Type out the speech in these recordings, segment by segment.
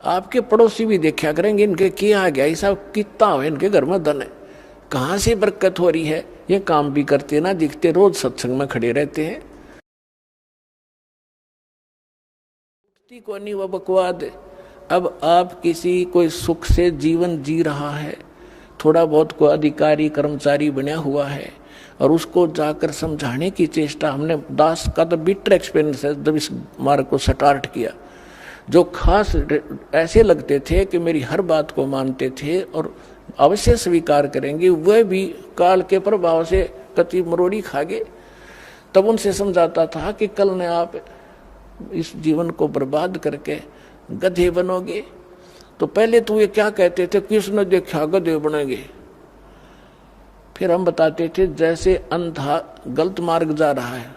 आपके पड़ोसी भी देखा करेंगे इनके क्या आ गया, ऐसा कितना हो इनके घर में धन है, कहाँ से बरकत हो रही है। ये काम भी करते ना दिखते, रोज सत्संग में खड़े रहते हैं। को नहीं वह बकवाद। अब आप किसी कोई सुख से जीवन जी रहा है, थोड़ा बहुत कोई अधिकारी कर्मचारी बना हुआ है, और उसको जाकर समझाने की चेष्टा, हमने दास का तो बिटर एक्सपीरियंस है जब इस मार्ग को स्टार्ट किया। जो खास ऐसे लगते थे कि मेरी हर बात को मानते थे और अवश्य स्वीकार करेंगे, वह भी काल के प्रभाव से कति मरोड़ी खा गए। तब उनसे समझाता था कि कल ने आप इस जीवन को बर्बाद करके गधे बनोगे। तो पहले तो ये क्या कहते थे, किसने देखा गधे बनेंगे। फिर हम बताते थे जैसे अंधा गलत मार्ग जा रहा है,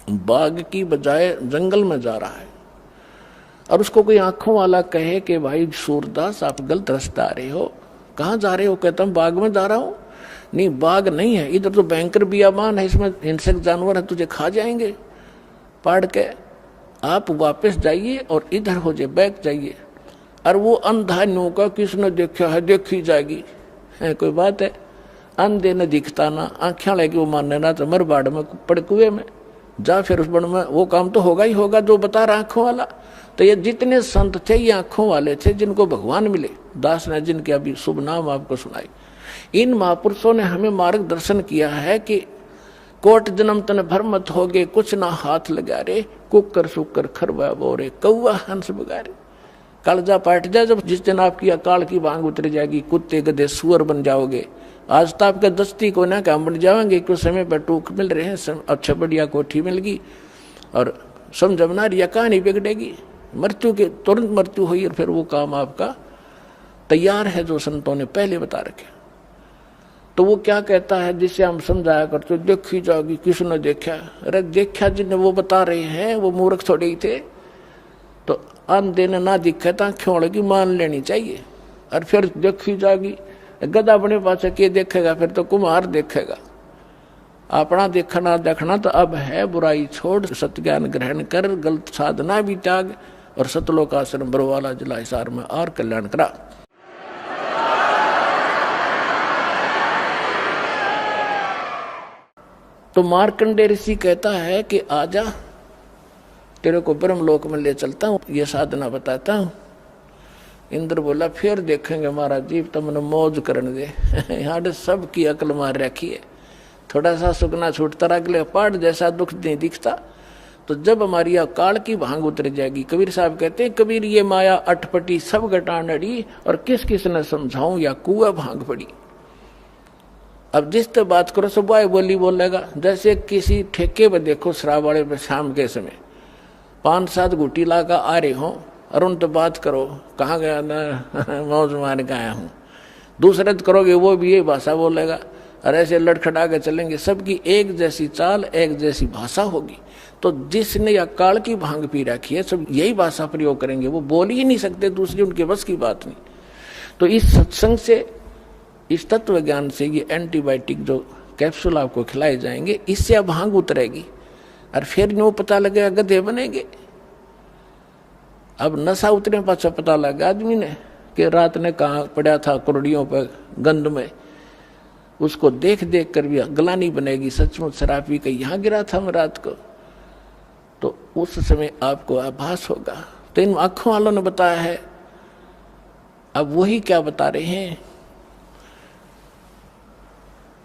बाग की बजाय जंगल में जा रहा है, और उसको कोई आंखों वाला कहे कि भाई सूरदास आप गलत रास्ता आ रहे हो, कहाँ जा रहे हो, कहता हूँ बाग में जा रहा हूँ। नहीं, बाग नहीं है, इधर तो भयंकर बियाबान है, इसमें हिंसक जानवर है, तुझे खा जाएंगे पाड़ के। आप वापस जाइए और इधर हो जाए, बैक जाइए। और वो अंधा न्यू का किसने देखा है, देखी जाएगी, है कोई बात है। अंधे न दिखता ना, आंखें लगी वो मानने ना, तो मर बाड़ में पड़ कुएं में जा, फिर उस बड़ में वो काम तो होगा ही होगा जो बता रहा आंखों वाला। तो ये जितने संत थे ये आंखों वाले थे, जिनको भगवान मिले, दास ने जिनके अभी शुभ नाम आपको सुनाई। इन महापुरुषों ने हमें मार्गदर्शन किया है कि कोट जन्म तन भर मत होगे, कुछ ना हाथ लगा रे, कुकर सुकर खरवा बोरे, कौआ हंस बगारे। कालजा पाट जाए जब जिस दिन आपकी अकाल की भांग उतर जाएगी, कुत्ते गधे सुअर बन जाओगे। आज तो आपके दस्ती को ना काम बन जाएंगे, कुछ समय पर टूक मिल रहे हैं, अच्छा बढ़िया कोठी मिल गई और समझना रिया कहानी बिगड़ेगी, मृत्यु के तुरंत मृत्यु हुई, और फिर वो काम आपका तैयार है जो संतों ने पहले बता रखे। तो वो क्या कहता है जिससे हम समझाया करते, देखी जाएगी, किसने देखा। अरे देखा जिन्हें वो बता रहे हैं वो मूर्ख थोड़े ही थे। तो अंधे ने ना दिखे तो आंखें लगी मान लेनी चाहिए। और फिर देखी जाएगी, गधा अपने पास के देखेगा, फिर तो कुम्हार देखेगा। अपना देखना देखना तो अब है, बुराई छोड़ सत्ज्ञान ग्रहण कर, गलत साधना भी त्याग, और सतलोक आश्रम बरवाला जिला हिसार में और कल्याण करा। तो मार्कंडेय ऋषि कहता है कि आजा तेरे को ब्रह्मलोक में ले चलता हूँ, ये साधना बताता हूँ। इंद्र बोला फिर देखेंगे महाराज जी, तुमने मौज करने दे। यहाँ सबकी अकल मार रखी है, थोड़ा सा सुखना छूटता रहा, अगले पहाड़ जैसा दुख नहीं दिखता। तो जब हमारी अकाल की भांग उतर जाएगी, कबीर साहब कहते हैं, कबीर ये माया अटपटी सब घटान अड़ी, और किस किस ने समझाऊं या कुआ भांग पड़ी। अब जिस तरह बात करो सब वाय बोली बोलेगा। जैसे किसी ठेके पर देखो शराब वाले पे शाम के समय 5-7 घुटी लाकर आ रहे हो, और उन तो बात करो कहाँ गया ना, मौज मार के आया हूँ। दूसरे तो करोगे वो भी यही भाषा बोलेगा, और ऐसे लड़खड़ा के चलेंगे। सबकी एक जैसी चाल, एक जैसी भाषा होगी। तो जिसने अकाल की भांग पी रखी है सब यही भाषा प्रयोग करेंगे, वो बोल ही नहीं सकते दूसरी, उनके बस की बात नहीं। तो इस सत्संग से, इस तत्व ज्ञान से, ये एंटीबायोटिक जो कैप्सूल आपको खिलाए जाएंगे, इससे अब भांग उतरेगी, और फिर नो पता लगेगा गधे बनेंगे। अब नशा उतरे पाछा पता लगा आदमी ने कि रात ने कहाँ पड़ा था कुर्डियों पर गंद में, उसको देख देख कर भी गलानी बनेगी, सचमुच शराब पी के यहाँ गिरा था मैं रात को। तो उस समय आपको आभास होगा। तो इन आंखों वालों ने बताया है। अब वही क्या बता रहे हैं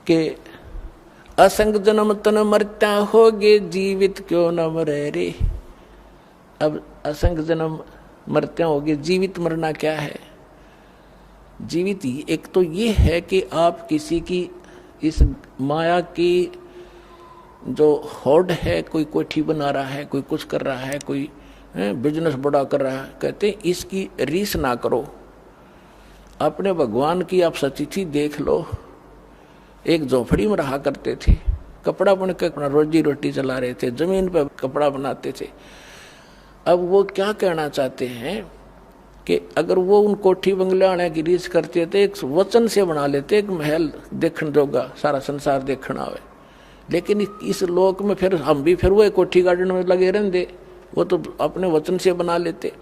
कि असंग जन्म तन मरता होगे, जीवित क्यों न मरे रे। अब असंग जन्म मरते होगे, जीवित मरना क्या है। जीवित ही एक तो ये है कि आप किसी की इस माया की जो होड़ है, कोई कोठी बना रहा है, कोई कुछ कर रहा है, कोई बिजनेस बड़ा कर रहा है, कहते हैं इसकी रीस ना करो। अपने भगवान की आप सतिथि देख लो। एक झोपड़ी में रहा करते थे, कपड़ा बुन के अपना रोजी रोटी चला रहे थे, जमीन पर कपड़ा बनाते थे। अब वो क्या कहना चाहते हैं कि अगर वो उन कोठी बंगले आने की रीस करते थे, एक वचन से बना लेते, एक महल देखने जोगा, सारा संसार देखना आवे। लेकिन इस लोक में फिर हम भी फिर वो कोठी गार्डन में लगे रहते, वो तो अपने वचन से बना लेते।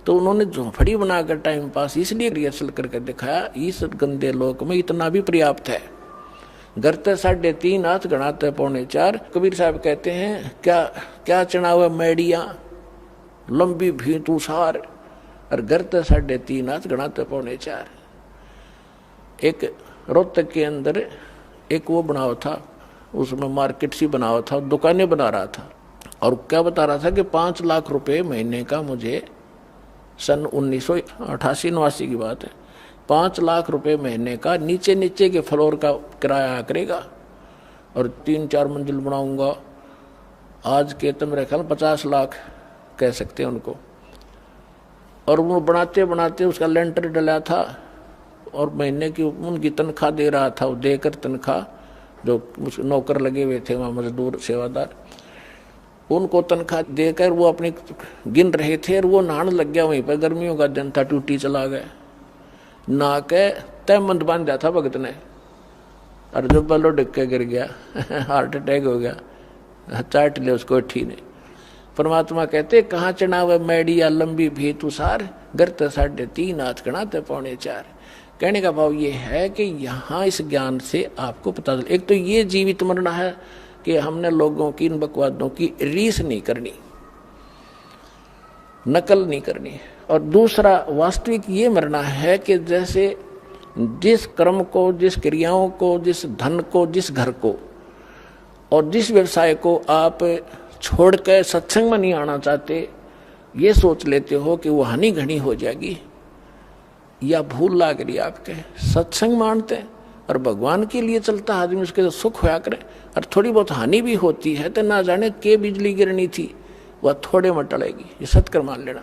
तो उन्होंने झोंपड़ी बनाकर टाइम पास इसलिए रिहर्सल करके दिखाया, इस गंदे लोक में इतना भी पर्याप्त है। घर ते 3.5 हाथ गणाते 3.25। कबीर साहब कहते हैं क्या क्या चना हुआ मैडिया लंबी भी तुषार, और घर ते 3.5 हाथ गणाते 3.25। एक रोहतक के अंदर एक वो बनावा था, उसमें मार्केट सी बनावा था, दुकानें बना रहा था, और क्या बता रहा था कि 5 लाख रुपए महीने का मुझे, सन 1988-89 की बात है, 5 लाख रुपए महीने का नीचे नीचे के फ्लोर का किराया करेगा, और 3-4 मंजिल बनाऊंगा। आज के तो मेरे ख्याल 50 लाख कह सकते हैं उनको। और वो बनाते बनाते उसका लेंटर डला था, और महीने की उनकी तनख्वाह दे रहा था, वो देकर तनख्वाह, जो नौकर लगे हुए थे वहाँ मजदूर सेवादार, उनको तनख्वाह देकर वो अपनी गिन रहे थे, और वो नहाने लग गया वहीं पर। गर्मियों का दिन था, टूटी चला गया, नहा के तयमंद बांध दिया था भगत ने, और जो बलो डिग के गिर गया हार्ट अटैक हो गया, चाट लिया उसको ठीक ने। परमात्मा कहते कहाँ चढ़ा हुआ मैडिया लंबी भी तुषार, गर्त 3.5 हाथ गणाते 3.25। कहने का भाव ये है कि यहाँ इस ज्ञान से आपको पता चल, एक तो ये जीवित मरना है कि हमने लोगों की इन बकवादों की रीस नहीं करनी, नकल नहीं करनी, और दूसरा वास्तविक ये मरना है कि जैसे जिस कर्म को, जिस क्रियाओं को, जिस धन को, जिस घर को और जिस व्यवसाय को आप छोड़ कर सत्संग में नहीं आना चाहते, ये सोच लेते हो कि वो हानि घनी हो जाएगी या भूल लाग रही आपके, सत्संग मानते हैं और भगवान के लिए चलता आदमी, उसके सुख होया करे, और थोड़ी बहुत हानि भी होती है तो ना जाने के बिजली गिरनी थी, वह थोड़े में टलेगी, ये सत्कर मान लेना।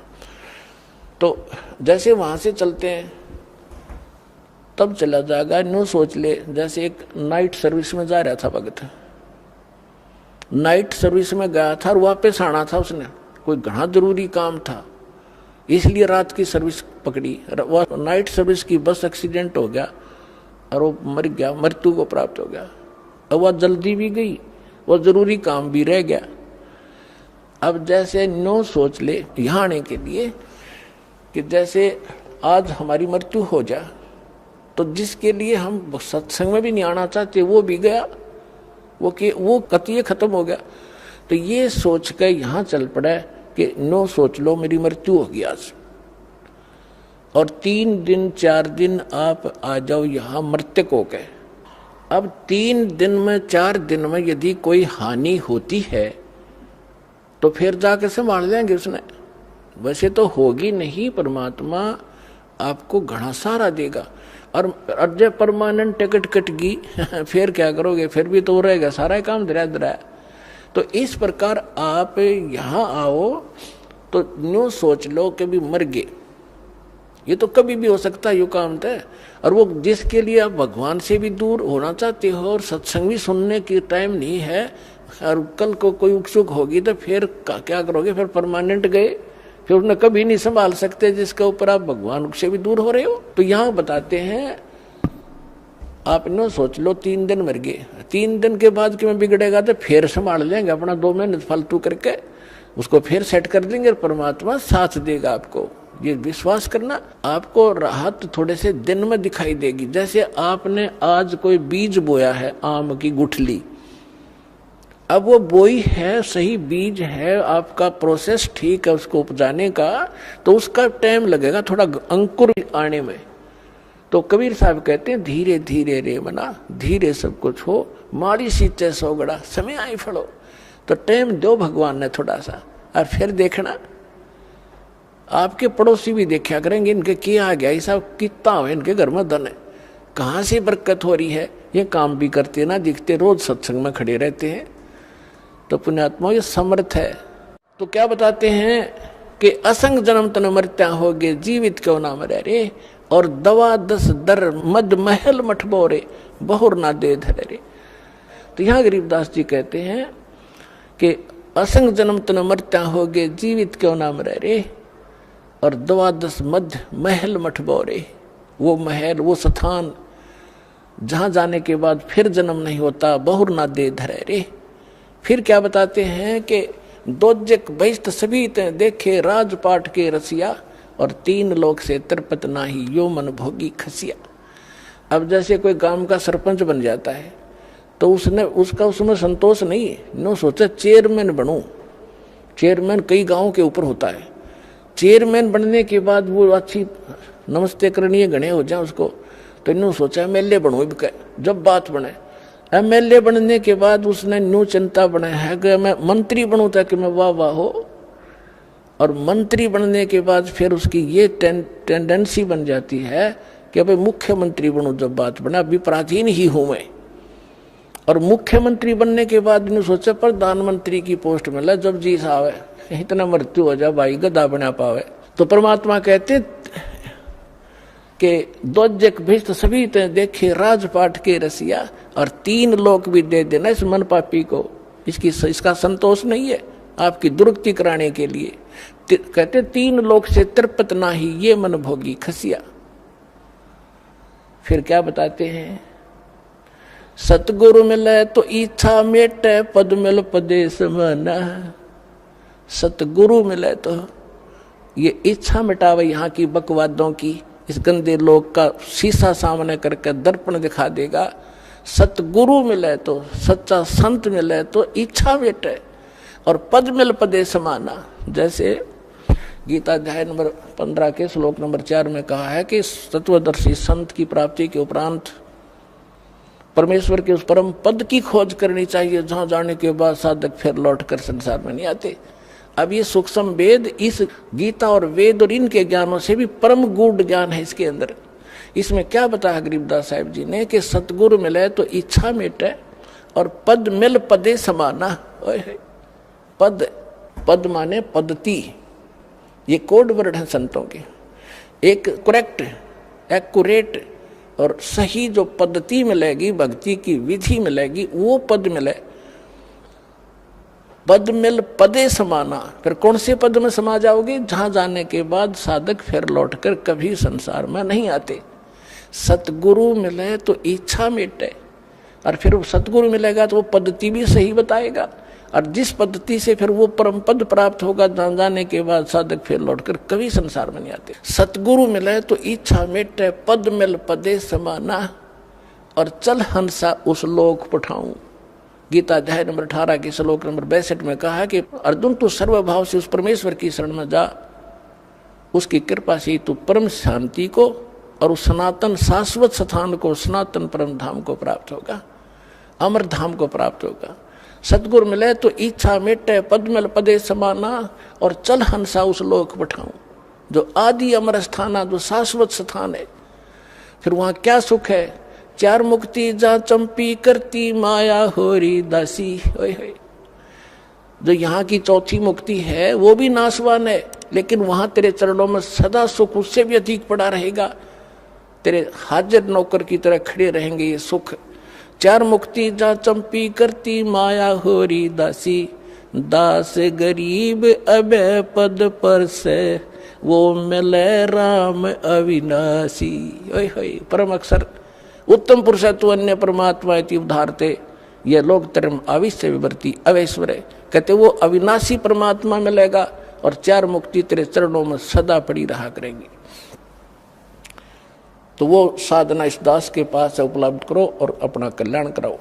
तो जैसे वहां से चलते हैं तब चला जाएगा, नो सोच ले। जैसे एक नाइट सर्विस में जा रहा था भगत, नाइट सर्विस में गया था और वापस आना था उसने, कोई घना जरूरी काम था, इसलिए रात की सर्विस पकड़ी। वह नाइट सर्विस की बस एक्सीडेंट हो गया और वो मर गया, मृत्यु को प्राप्त हो गया। अब वह जल्दी भी गई, वह जरूरी काम भी रह गया। अब जैसे नो सोच ले यहाँ आने के लिए कि जैसे आज हमारी मृत्यु हो जाए, तो जिसके लिए हम सत्संग में भी नहीं आना चाहते वो भी गया, वो कतिये खत्म हो गया। तो ये सोच कर यहाँ चल पड़ा कि नो सोच लो मेरी मृत्यु होगी आज, और 3 दिन 4 दिन आप आ जाओ यहाँ मृतक हो गए। अब 3 दिन में 4 दिन में यदि कोई हानि होती है तो फिर जाके संभाल लेंगे उसने, वैसे तो होगी नहीं, परमात्मा आपको घना सारा देगा। और जब परमानेंट टिकट कटगी फिर क्या करोगे, फिर भी तो रहेगा सारा काम धरा। तो इस प्रकार आप यहाँ आओ तो न्यू सोच लो कि भी मर गए, ये तो कभी भी हो सकता है, यू काम तय। और वो जिसके लिए आप भगवान से भी दूर होना चाहते हो और सत्संग भी सुनने की टाइम नहीं है, और कल को कोई उत्सुक होगी तो फिर क्या करोगे, फिर परमानेंट गए, फिर उन्हें कभी नहीं संभाल सकते जिसके ऊपर आप भगवान से भी दूर हो रहे हो। तो यहाँ बताते हैं आप न सोच लो 3 दिन मर गए, 3 दिन के बाद क्यों बिगड़ेगा तो फिर संभाल लेंगे अपना 2 महीने फालतू करके, उसको फिर सेट कर देंगे और परमात्मा साथ देगा आपको। ये विश्वास करना, आपको राहत थोड़े से दिन में दिखाई देगी। जैसे आपने आज कोई बीज बोया है, आम की गुठली, अब वो बोई है, सही बीज है, आपका प्रोसेस ठीक है उसको उपजाने का, तो उसका टाइम लगेगा थोड़ा अंकुर आने में। तो कबीर साहब कहते हैं धीरे धीरे रे मना, धीरे सब कुछ हो, माड़ी सींचे सोगड़ा, समय आई फड़ो। तो टाइम दो भगवान ने थोड़ा सा, और फिर देखना आपके पड़ोसी भी देखा करेंगे इनके क्या आ गया, ऐसा कितना हो इनके घर में धन है, कहाँ से बरकत हो रही है, ये काम भी करते ना दिखते, रोज सत्संग में खड़े रहते हैं। तो पुण्यात्मा ये समर्थ है। तो क्या बताते हैं कि असंग जन्म तन मरत्या होगे, जीवित क्यों ना मरे रे, और दवा 10 दर मद महल मठ बोरे, बहुर ना दे धरे रे। तो यहाँ गरीबदास जी कहते हैं कि असंग जन्म तन मरत्या होगे, जीवित क्यों ना मरे रे, और दवा 10 मद महल मठ बोरे। वो महल, वो स्थान जहाँ जाने के बाद फिर जन्म नहीं होता, बहुर ना दे धरे रे। फिर क्या बताते हैं कि दोजक बहिष्ट सभी ते देखे राजपाट के रसिया, और 3 लोक से तृप्त नाही, यो मन भोगी खसिया। अब जैसे कोई गांव का सरपंच बन जाता है तो उसमें संतोष नहीं है, नो सोचा चेयरमैन बनूं। चेयरमैन कई गांवों के ऊपर होता है। चेयरमैन बनने के बाद वो अच्छी नमस्ते करनी है गणे हो जाए उसको, तो इन्होंने सोचा एमएलए बनूं। जब बात बने एमएलए बनने के बाद उसने न्यू चिंता बनाया है कि मैं मंत्री बनूं ताकि मैं वाह वाह हो। और मंत्री बनने के बाद फिर उसकी ये टेंडेंसी बन जाती है कि भाई मुख्यमंत्री बनूं। जब बात बना अभी प्राचीन ही हूं मैं, और मुख्यमंत्री बनने के बाद इन्होंने सोचा प्रधानमंत्री की पोस्ट मिला जब जी साहब है, इतना मृत्यु हो जाए भाई गदा बना पावे। तो परमात्मा कहते कि दोजक भिष्ट सभी ते देखे राजपाट के रसिया, और 3 लोक भी दे देना इस मन पापी को। इसका संतोष नहीं है आपकी दुर्गति कराने के लिए। कहते 3 लोक से तृप्त नाही, ये मन भोगी खसिया। फिर क्या बताते हैं, सतगुरु मिले तो इच्छा मेटे, पद मिल पदे समाना। सतगुरु मिले तो ये इच्छा मिटावे यहाँ की बकवादों की, इस गंदे लोग का शीशा सामने करके दर्पण दिखा देगा। सतगुरु मिले तो, सच्चा संत मिले तो इच्छा मिटे, और पद मिल पदे समाना। जैसे गीता अध्याय नंबर 15 के श्लोक नंबर 4 में कहा है कि तत्वदर्शी संत की प्राप्ति के उपरांत परमेश्वर के उस परम पद की खोज करनी चाहिए, जहां जाने के बाद साधक फिर लौट कर संसार में नहीं आते। अब ये सूक्ष्म वेद, इस गीता और वेद और इनके ज्ञानों से भी परम गूढ़ ज्ञान है इसके अंदर। इसमें क्या बताया गरीबदास साहिब जी ने कि सतगुरु मिले तो इच्छा मिटे, और पद मिल पदे समाना। पद, पद माने पद्धति, ये कोड वर्ड है संतों के। एक करेक्ट, एक्यूरेट और सही जो पद्धति मिलेगी, भक्ति की विधि मिलेगी, वो पद मिले। पद मिल पदे समाना, फिर कौन से पद में समा जाओगे, जहां जाने के बाद साधक फिर लौटकर कभी संसार में नहीं आते। सतगुरु मिले तो इच्छा मिटे, और फिर वो सतगुरु मिलेगा तो वो पद्धति भी सही बताएगा, और जिस पद्धति से फिर वो परम पद प्राप्त होगा, जहां जाने के बाद साधक फिर लौटकर कभी संसार में नहीं आते। सतगुरु मिले तो इच्छा मिटे, पद मिल पदे समाना, और चल हंसा उस लोक पठाऊं। गीता अध्याय नंबर 18 के श्लोक नंबर 62 में कहा है कि अर्जुन तू सर्वभाव से उस परमेश्वर की शरण में जा, उसकी कृपा से तू परम शांति को और उस सनातन शाश्वत स्थान को, सनातन परम धाम को प्राप्त होगा, अमर धाम को प्राप्त होगा। सतगुरु मिले तो इच्छा मिटे, पद मिल पदे समाना, और चल हंसा उस लोक पठाऊं, जो आदि अमर स्थान है, जो शाश्वत स्थान है। फिर वहां क्या सुख है, 4 मुक्ति जा चंपी करती माया होरी दासी। जो यहाँ की 4थी मुक्ति है वो भी नाशवान है, लेकिन वहां तेरे चरणों में सदा सुख उससे भी अधिक पड़ा रहेगा। तेरे हाजिर नौकर की तरह खड़े रहेंगे ये सुख। 4 मुक्ति जा चंपी करती माया होरी दासी, दास गरीब अबे पद पर से, वो मिले राम अविनाशी। परम अक्षर उत्तम पुरुष तो अन्य परमात्मा इति उद्धारते, ये लोग तरम आविश्य विवर्ती अवैश्वर। कहते वो अविनाशी परमात्मा मिलेगा, और 4 मुक्ति तेरे चरणों में सदा पड़ी रहा करेंगी। तो वो साधना इस दास के पास उपलब्ध करो और अपना कल्याण कराओ।